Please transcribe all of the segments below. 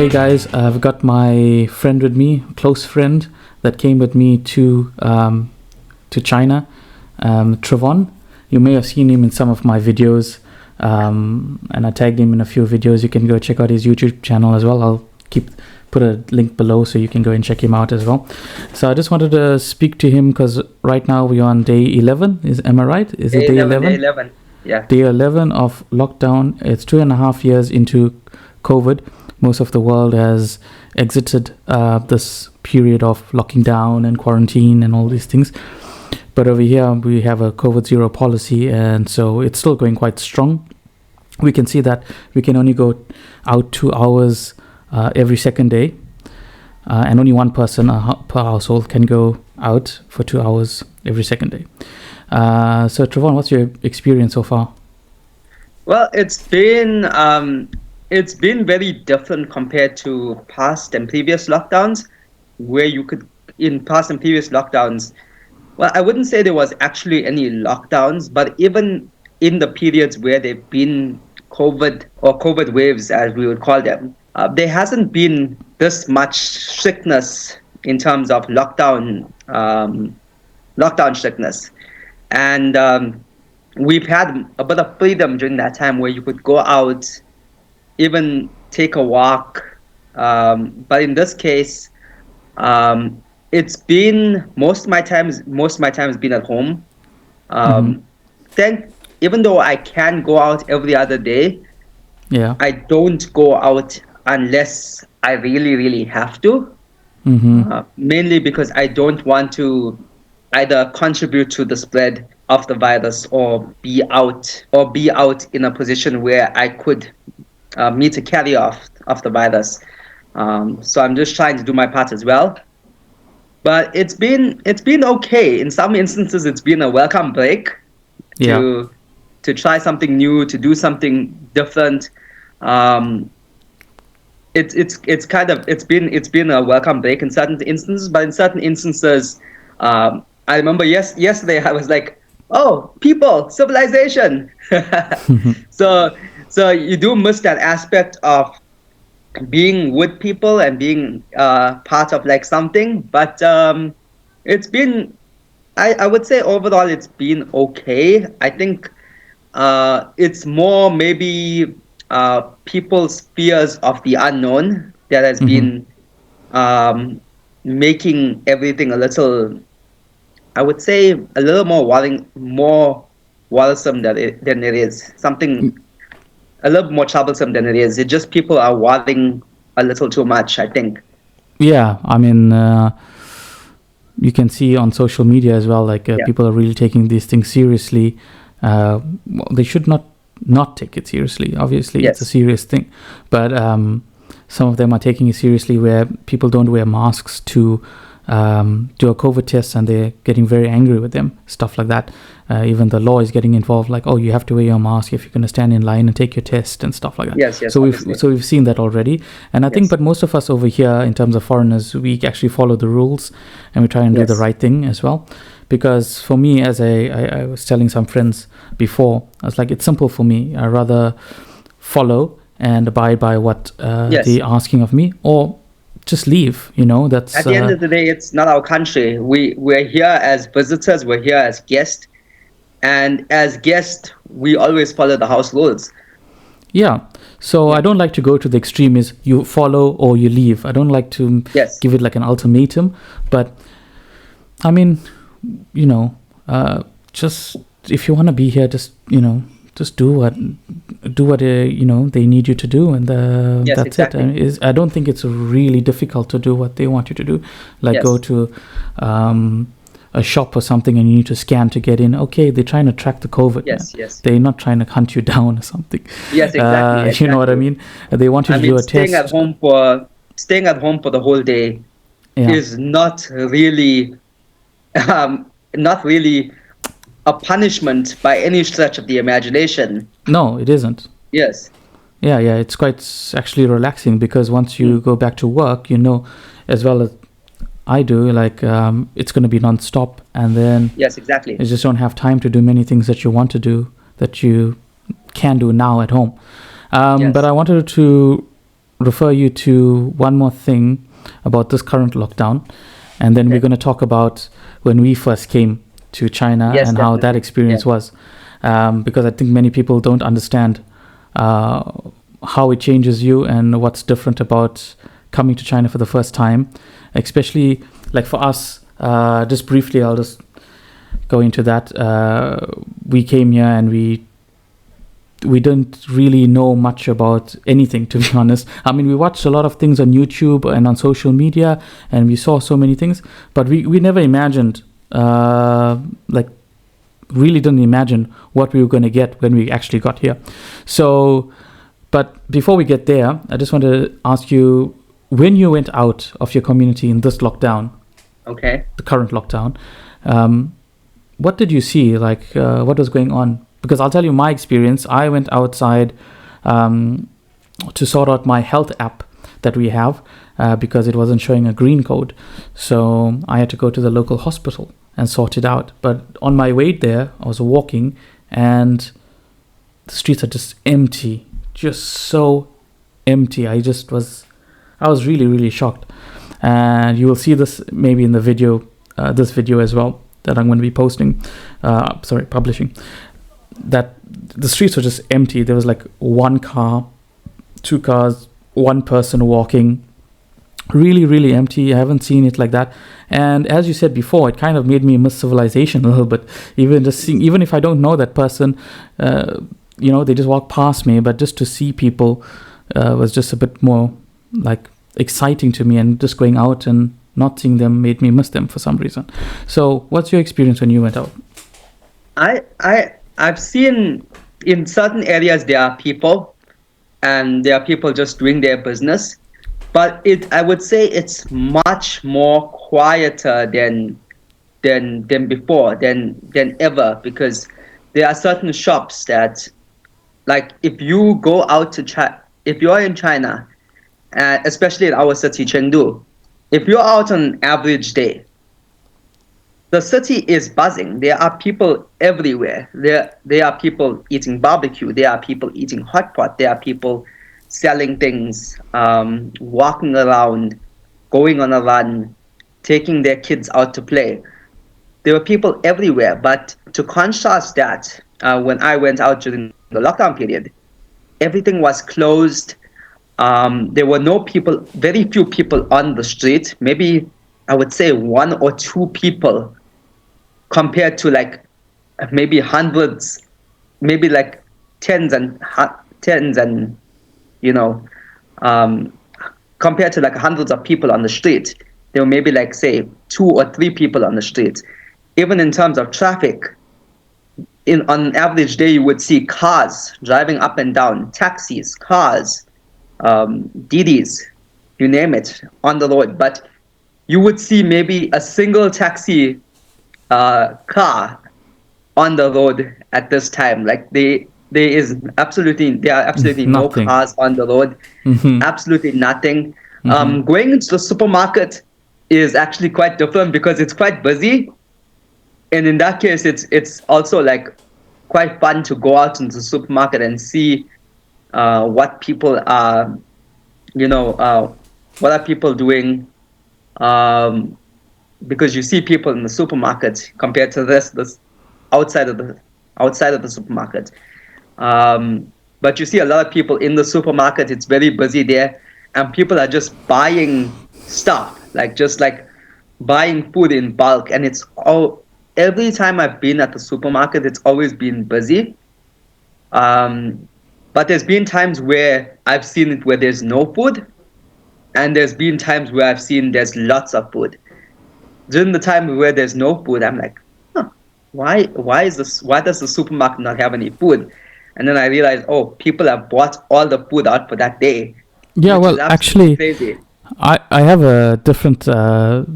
Hey guys, I've got my friend with me, close friend that came with me to China, Trovon. You may have seen him in some of my videos, and I tagged him in a few videos. You can go check out his YouTube channel as well. I'll put a link below so you can go and check him out as well. So I just wanted to speak to him because right now we're on day 11. Am I right? Is it day 11? Day 11. Yeah. Day 11 of lockdown. It's 2.5 years into COVID. Most of the world has exited this period of locking down and quarantine and all these things. But over here, we have a COVID zero policy, and so it's still going quite strong. We can see that we can only go out 2 hours every second day, and only one person per household can go out for 2 hours every second day. So, Trovon, what's your experience so far? Well, it's been very different compared to past and previous lockdowns, where in past and previous lockdowns, well, I wouldn't say there was actually any lockdowns, but even in the periods where there've been COVID or COVID waves, as we would call them, there hasn't been this much strictness in terms of lockdown strictness. And we've had a bit of freedom during that time where you could go out, even take a walk. But in this case, it's been most of my time has been at home. Even though I can go out every other day, I don't go out unless I really, really have to. Mainly because I don't want to either contribute to the spread of the virus or be out in a position where I could meet a carrier of the virus. So I'm just trying to do my part as well. But it's been okay. In some instances, it's been a welcome break to try something new, to do something different. It's been a welcome break in certain instances, but in certain instances, I remember yesterday I was like, oh, people, civilization. So you do miss that aspect of being with people and being part of like something. But it's been, I would say overall it's been okay. I think it's more maybe people's fears of the unknown that has been making everything a little, I would say, a little more worrisome than it is. Something a little more troublesome than it is. It's just people are worrying a little too much, I think. Yeah, I mean, you can see on social media as well, like people are really taking these things seriously. They should not take it seriously. Obviously, it's a serious thing. But some of them are taking it seriously where people don't wear masks to do a COVID test, and they're getting very angry with them, stuff like that. Even the law is getting involved, like, oh, you have to wear your mask if you're going to stand in line and take your test and stuff like that. Yes. So we've seen that already, and I think, but most of us over here, in terms of foreigners, we actually follow the rules and we try and do the right thing as well. Because for me, as I was telling some friends before, I was like, it's simple for me. I rather follow and abide by what they're asking of me, or just leave. That's at the end of the day, it's not our country. We're here as visitors, we're here as guests, and as guests we always follow the house rules. So I don't like to go to the extreme is you follow or you leave. I don't like to give it like an ultimatum, but I mean, just if you want to be here, just do what they need you to do, and that's exactly. it. I don't think it's really difficult to do what they want you to do, like go to a shop or something and you need to scan to get in. Okay, they're trying to track the COVID. They're not trying to hunt you down or something. Exactly. You know what I mean? They want you to do a staying test. Staying at home for the whole day is not really a punishment by any stretch of the imagination. No, it isn't. Yes. Yeah, it's quite actually relaxing, because once you go back to work, as well as I do, like it's going to be non-stop, and then yes, exactly, you just don't have time to do many things that you want to do that you can do now at home. But I wanted to refer you to one more thing about this current lockdown, and then we're going to talk about when we first came to China and how that experience was, because I think many people don't understand how it changes you and what's different about coming to China for the first time, especially like for us. Just briefly, I'll just go into that. We came here and we didn't really know much about anything, to be honest. I mean, we watched a lot of things on YouTube and on social media, and we saw so many things, but we never imagined, really didn't imagine what we were going to get when we actually got here. So, but before we get there, I just want to ask you, when you went out of your community in this lockdown, the current lockdown, what did you see? Like, what was going on? Because I'll tell you my experience. I went outside to sort out my health app that we have because it wasn't showing a green code. So I had to go to the local hospital and sort it out. But on my way there, I was walking and the streets are just empty, just so empty. I was really, really shocked. And you will see this maybe in the video, this video as well, that I'm going to be publishing, that the streets were just empty. There was like one car, two cars, one person walking, really, really empty. I haven't seen it like that. And as you said before, it kind of made me miss civilization a little bit. Even if I don't know that person, they just walk past me, but just to see people was just a bit more like exciting to me, and just going out and not seeing them made me miss them for some reason. So what's your experience when you went out? I've seen in certain areas there are people, and there are people just doing their business, but I would say it's much more quieter than before, than ever, because there are certain shops that, like, if you go out if you're in China, especially in our city, Chengdu, if you're out on an average day, the city is buzzing. There are people everywhere. There are people eating barbecue. There are people eating hot pot. There are people selling things, walking around, going on a run, taking their kids out to play. There were people everywhere. But to contrast that, when I went out during the lockdown period, everything was closed. There were very few people on the street. Maybe I would say one or two people, compared to like maybe hundreds, maybe like tens and compared to like hundreds of people on the street, there were maybe like say 2 or 3 people on the street. Even in terms of traffic, on an average day you would see cars driving up and down, taxis, cars, Didis, you name it, on the road. But you would see maybe a single taxi car on the road at this time. Like there are absolutely no cars on the road. Absolutely nothing. Going into the supermarket is actually quite different because it's quite busy, and in that case it's also like quite fun to go out into the supermarket and see what people are, what are people doing, because you see people in the supermarket compared to this outside of the supermarket. But you see a lot of people in the supermarket. It's very busy there, and people are just buying stuff, just buying food in bulk. And every time I've been at the supermarket, it's always been busy. But there's been times where I've seen it where there's no food, and there's been times where I've seen there's lots of food. During the time where there's no food, I'm like, why does the supermarket not have any food? And then I realized, people have bought all the food out for that day. Yeah, well, actually, crazy. I have a different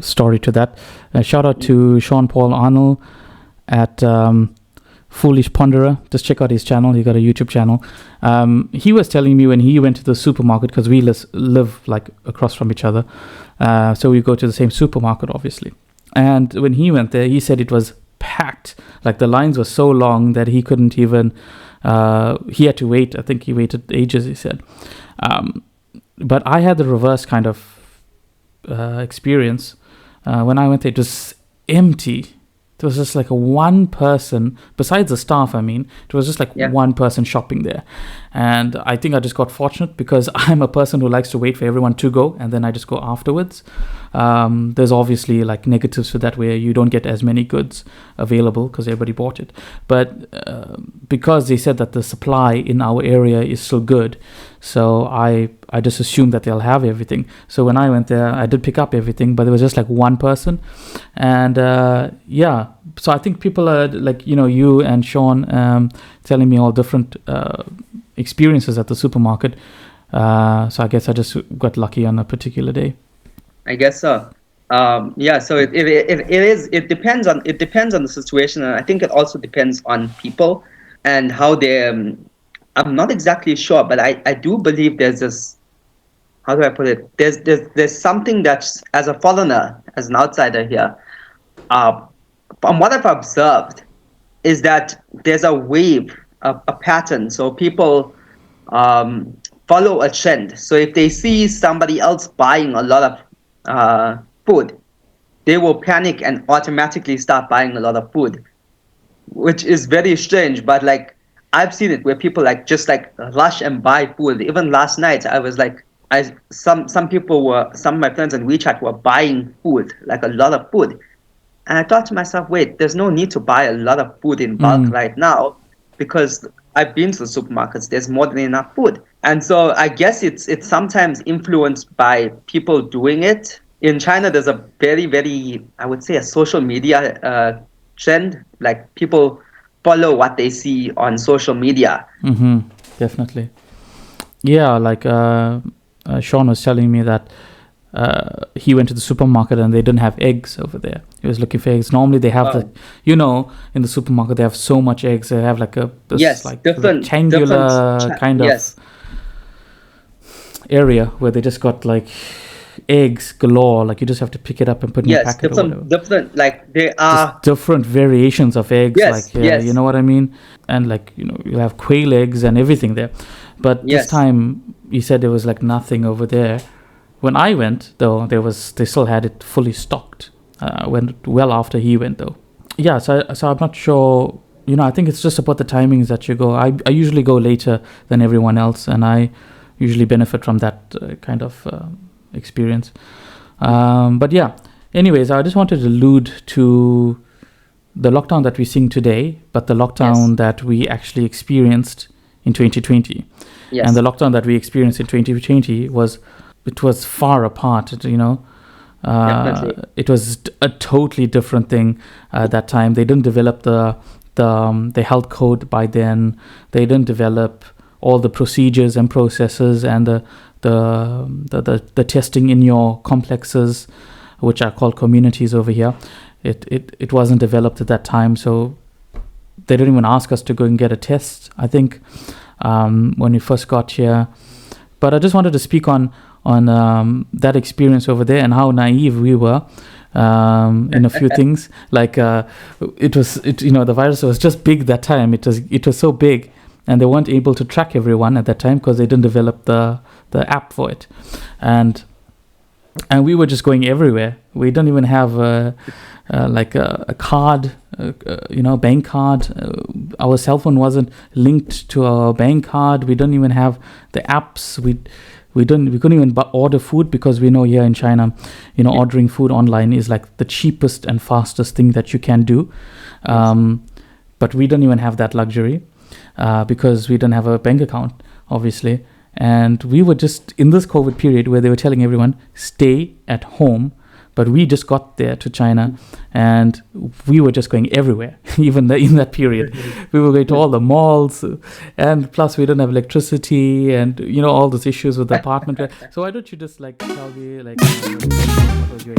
story to that. Shout out to Sean Paul Arnold at Foolish Ponderer. Just check out his channel. He got a YouTube channel. He was telling me when he went to the supermarket, because we live like across from each other, so we go to the same supermarket, obviously. And when he went there, he said it was packed. Like the lines were so long that he couldn't even. He had to wait. I think he waited ages. He said. But I had the reverse kind of experience. When I went there, it was empty. There was just like a one person, besides the staff, I mean, it was just like one person shopping there. And I think I just got fortunate because I'm a person who likes to wait for everyone to go and then I just go afterwards. There's obviously like negatives for that where you don't get as many goods available because everybody bought it. But because they said that the supply in our area is still good, so I just assumed that they'll have everything. So when I went there, I did pick up everything, but there was just like one person. And so I think people are like, you and Sean telling me all different experiences at the supermarket. So I guess I just got lucky on a particular day. I guess so. So it depends on the situation, and I think it also depends on people and how they. I'm not exactly sure, but I do believe there's this. How do I put it? There's something that's, as a foreigner, as an outsider here, from what I've observed, is that there's a wave, a pattern. So people follow a trend. So if they see somebody else buying a lot of food, they will panic and automatically start buying a lot of food, which is very strange. But like, I've seen it where people just rush and buy food. Even last night, I was like, some of my friends on WeChat were buying food, like a lot of food. And I thought to myself, wait, there's no need to buy a lot of food in bulk right now, because I've been to the supermarkets, there's more than enough food. And so I guess it's sometimes influenced by people doing it. In China, there's a very, very, I would say, a social media trend. Like, people follow what they see on social media. Mm-hmm. Definitely. Yeah, like Sean was telling me that he went to the supermarket and they didn't have eggs over there. He was looking for eggs. Normally they have in the supermarket they have so much eggs. They have like rectangular kind of area where they just got like eggs galore. Like you just have to pick it up and put in your packet or whatever. Different, like there are just different variations of eggs. You know what I mean? And like, you have quail eggs and everything there. But this time he said there was like nothing over there. When I went, though, they still had it fully stocked. Went well after he went, though. Yeah, so I'm not sure. I think it's just about the timings that you go. I usually go later than everyone else, and I usually benefit from that kind of experience. But yeah, anyways, I just wanted to allude to the lockdown that we're seeing today, but the lockdown that we actually experienced in 2020. Yes. And the lockdown that we experienced in 2020 was far apart, Definitely. It was a totally different thing at that time. They didn't develop the health code by then. They didn't develop all the procedures and processes and the testing in your complexes, which are called communities over here. It wasn't developed at that time, so they didn't even ask us to go and get a test, I think, when we first got here. But I just wanted to speak on that experience over there and how naive we were in a few things. Like the virus was just big that time. It was so big, and they weren't able to track everyone at that time because they didn't develop the app for it, and we were just going everywhere. We didn't even have a card, bank card. Our cell phone wasn't linked to our bank card. We didn't even have the apps. We couldn't even order food, because we know here in China, ordering food online is like the cheapest and fastest thing that you can do. But we don't even have that luxury because we don't have a bank account, obviously. And we were just in this COVID period where they were telling everyone, stay at home. But we just got there to China, and we were just going everywhere, even in that period. We were going to all the malls, and plus we didn't have electricity, and all those issues with the apartment. So why don't you just tell me what was your